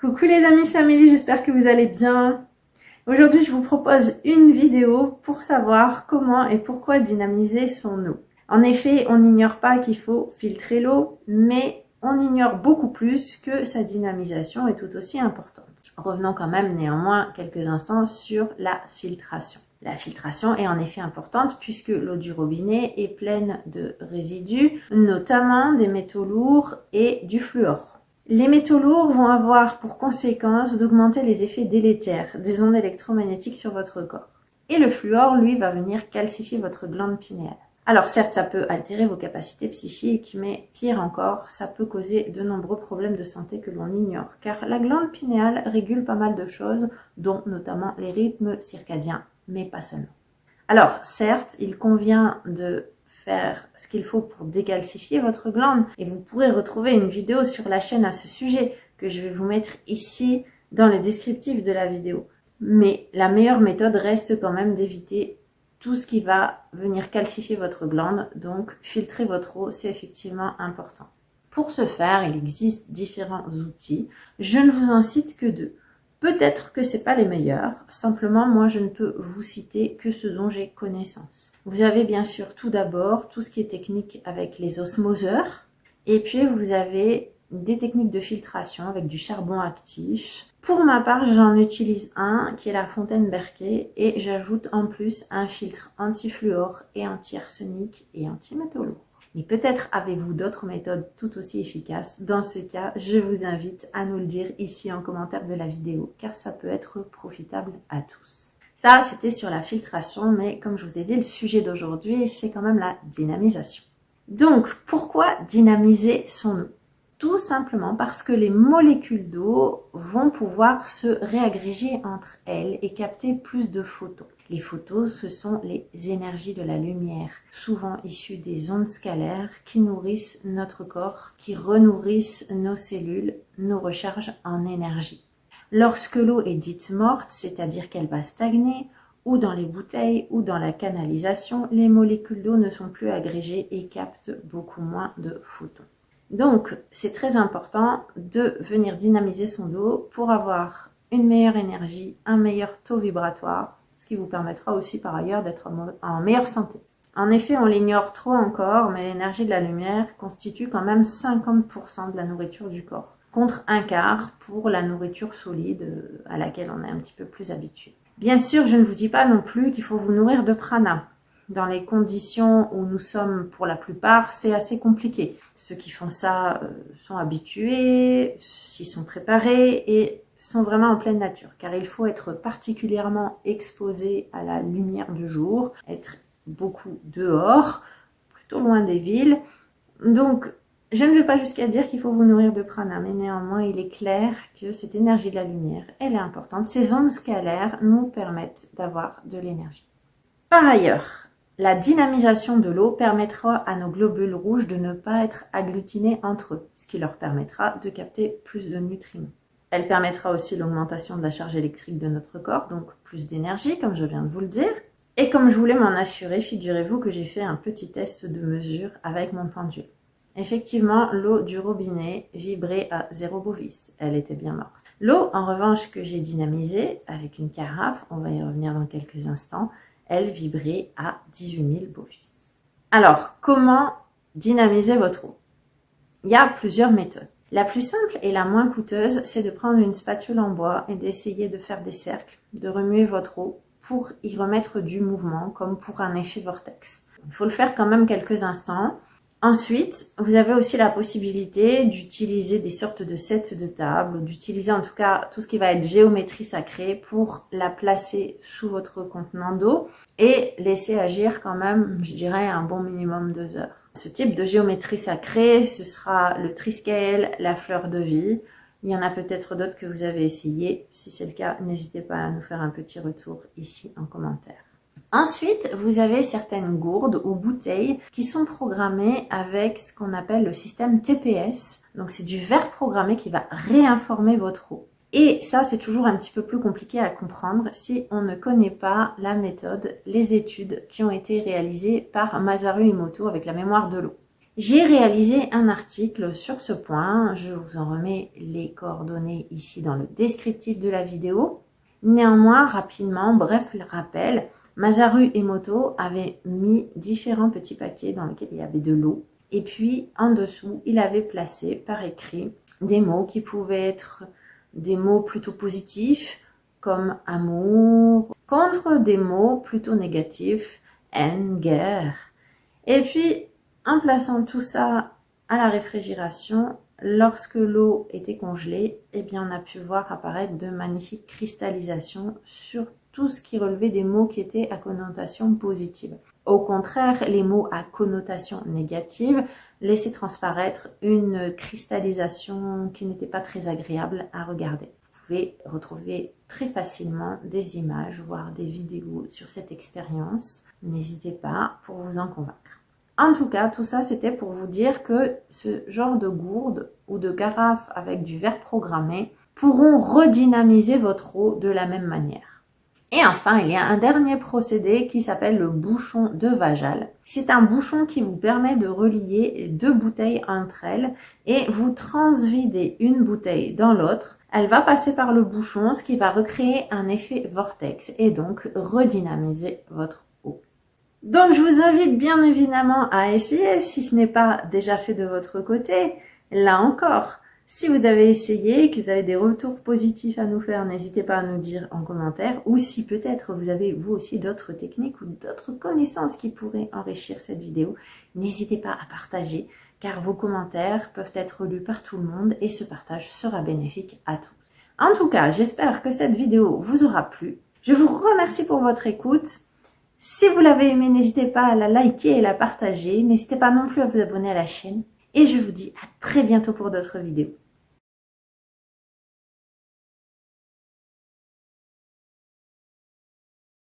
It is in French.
Coucou les amis, c'est Amélie, j'espère que vous allez bien. Aujourd'hui, je vous propose une vidéo pour savoir comment et pourquoi dynamiser son eau. En effet, on n'ignore pas qu'il faut filtrer l'eau, mais on ignore beaucoup plus que sa dynamisation est tout aussi importante. Revenons quand même néanmoins quelques instants sur la filtration. La filtration est en effet importante puisque l'eau du robinet est pleine de résidus, notamment des métaux lourds et du fluor. Les métaux lourds vont avoir pour conséquence d'augmenter les effets délétères des ondes électromagnétiques sur votre corps. Et le fluor, lui, va venir calcifier votre glande pinéale. Alors certes, ça peut altérer vos capacités psychiques, mais pire encore, ça peut causer de nombreux problèmes de santé que l'on ignore, car la glande pinéale régule pas mal de choses, dont notamment les rythmes circadiens, mais pas seulement. Alors certes, il convient de faire ce qu'il faut pour décalcifier votre glande, et vous pourrez retrouver une vidéo sur la chaîne à ce sujet, que je vais vous mettre ici dans le descriptif de la vidéo. Mais la meilleure méthode reste quand même d'éviter tout ce qui va venir calcifier votre glande, donc filtrer votre eau, c'est effectivement important. Pour ce faire, il existe différents outils. Je ne vous en cite que deux. Peut-être que c'est pas les meilleurs, simplement moi je ne peux vous citer que ce dont j'ai connaissance. Vous avez bien sûr tout d'abord tout ce qui est technique avec les osmoseurs, et puis vous avez des techniques de filtration avec du charbon actif. Pour ma part, j'en utilise un qui est la fontaine Berquet et j'ajoute en plus un filtre anti-fluor et anti-arsenic et anti-métaux lourds. Mais peut-être avez-vous d'autres méthodes tout aussi efficaces. Dans ce cas, je vous invite à nous le dire ici en commentaire de la vidéo car ça peut être profitable à tous. Ça, c'était sur la filtration, mais comme je vous ai dit, le sujet d'aujourd'hui, c'est quand même la dynamisation. Donc, pourquoi dynamiser son eau ? Tout simplement parce que les molécules d'eau vont pouvoir se réagréger entre elles et capter plus de photons. Les photons, ce sont les énergies de la lumière, souvent issues des ondes scalaires qui nourrissent notre corps, qui renourrissent nos cellules, nous rechargent en énergie. Lorsque l'eau est dite morte, c'est-à-dire qu'elle va stagner, ou dans les bouteilles ou dans la canalisation, les molécules d'eau ne sont plus agrégées et captent beaucoup moins de photons. Donc, c'est très important de venir dynamiser son eau pour avoir une meilleure énergie, un meilleur taux vibratoire, ce qui vous permettra aussi par ailleurs d'être en meilleure santé. En effet, on l'ignore trop encore, mais l'énergie de la lumière constitue quand même 50% de la nourriture du corps, contre un quart pour la nourriture solide à laquelle on est un petit peu plus habitué. Bien sûr, je ne vous dis pas non plus qu'il faut vous nourrir de prana. Dans les conditions où nous sommes pour la plupart, c'est assez compliqué. Ceux qui font ça sont habitués, s'y sont préparés et sont vraiment en pleine nature. Car il faut être particulièrement exposé à la lumière du jour, être beaucoup dehors, plutôt loin des villes. Donc, je ne vais pas jusqu'à dire qu'il faut vous nourrir de prana, mais néanmoins, il est clair que cette énergie de la lumière, elle est importante. Ces ondes scalaires nous permettent d'avoir de l'énergie. Par ailleurs, la dynamisation de l'eau permettra à nos globules rouges de ne pas être agglutinés entre eux, ce qui leur permettra de capter plus de nutriments. Elle permettra aussi l'augmentation de la charge électrique de notre corps, donc plus d'énergie, comme je viens de vous le dire. Et comme je voulais m'en assurer, figurez-vous que j'ai fait un petit test de mesure avec mon pendule. Effectivement, l'eau du robinet vibrait à 0 bovis. Elle était bien morte. L'eau, en revanche, que j'ai dynamisée avec une carafe, on va y revenir dans quelques instants, elle vibrait à 18 000 bovis. Alors, comment dynamiser votre eau ? Il y a plusieurs méthodes. La plus simple et la moins coûteuse, c'est de prendre une spatule en bois et d'essayer de faire des cercles, de remuer votre eau pour y remettre du mouvement, comme pour un effet vortex. Il faut le faire quand même quelques instants. Ensuite, vous avez aussi la possibilité d'utiliser des sortes de sets de table, ou d'utiliser en tout cas tout ce qui va être géométrie sacrée pour la placer sous votre contenant d'eau et laisser agir quand même, je dirais, un bon minimum 2 heures. Ce type de géométrie sacrée, ce sera le triskel, la fleur de vie. Il y en a peut-être d'autres que vous avez essayé. Si c'est le cas, n'hésitez pas à nous faire un petit retour ici en commentaire. Ensuite, vous avez certaines gourdes ou bouteilles qui sont programmées avec ce qu'on appelle le système TPS. Donc, c'est du verre programmé qui va réinformer votre eau. Et ça, c'est toujours un petit peu plus compliqué à comprendre si on ne connaît pas la méthode, les études qui ont été réalisées par Masaru Emoto avec la mémoire de l'eau. J'ai réalisé un article sur ce point, je vous en remets les coordonnées ici dans le descriptif de la vidéo. Néanmoins, rapidement, bref le rappel, Masaru Emoto avait mis différents petits paquets dans lesquels il y avait de l'eau. Et puis, en dessous, il avait placé par écrit des mots qui pouvaient être des mots plutôt positifs, comme amour, contre des mots plutôt négatifs, haine, guerre. Et puis, en plaçant tout ça à la réfrigération, lorsque l'eau était congelée, eh bien, on a pu voir apparaître de magnifiques cristallisations sur tout ce qui relevait des mots qui étaient à connotation positive. Au contraire, les mots à connotation négative laissaient transparaître une cristallisation qui n'était pas très agréable à regarder. Vous pouvez retrouver très facilement des images, voire des vidéos sur cette expérience. N'hésitez pas pour vous en convaincre. En tout cas, tout ça, c'était pour vous dire que ce genre de gourde ou de carafe avec du verre programmé pourront redynamiser votre eau de la même manière. Et enfin, il y a un dernier procédé qui s'appelle le bouchon de Vajal. C'est un bouchon qui vous permet de relier deux bouteilles entre elles et vous transvidez une bouteille dans l'autre. Elle va passer par le bouchon, ce qui va recréer un effet vortex et donc redynamiser votre eau. Donc, je vous invite bien évidemment à essayer si ce n'est pas déjà fait de votre côté. Là encore, si vous avez essayé, que vous avez des retours positifs à nous faire, n'hésitez pas à nous dire en commentaire. Ou si peut-être vous avez vous aussi d'autres techniques ou d'autres connaissances qui pourraient enrichir cette vidéo, n'hésitez pas à partager car vos commentaires peuvent être lus par tout le monde et ce partage sera bénéfique à tous. En tout cas, j'espère que cette vidéo vous aura plu. Je vous remercie pour votre écoute. Si vous l'avez aimé, n'hésitez pas à la liker et la partager. N'hésitez pas non plus à vous abonner à la chaîne. Et je vous dis à très bientôt pour d'autres vidéos.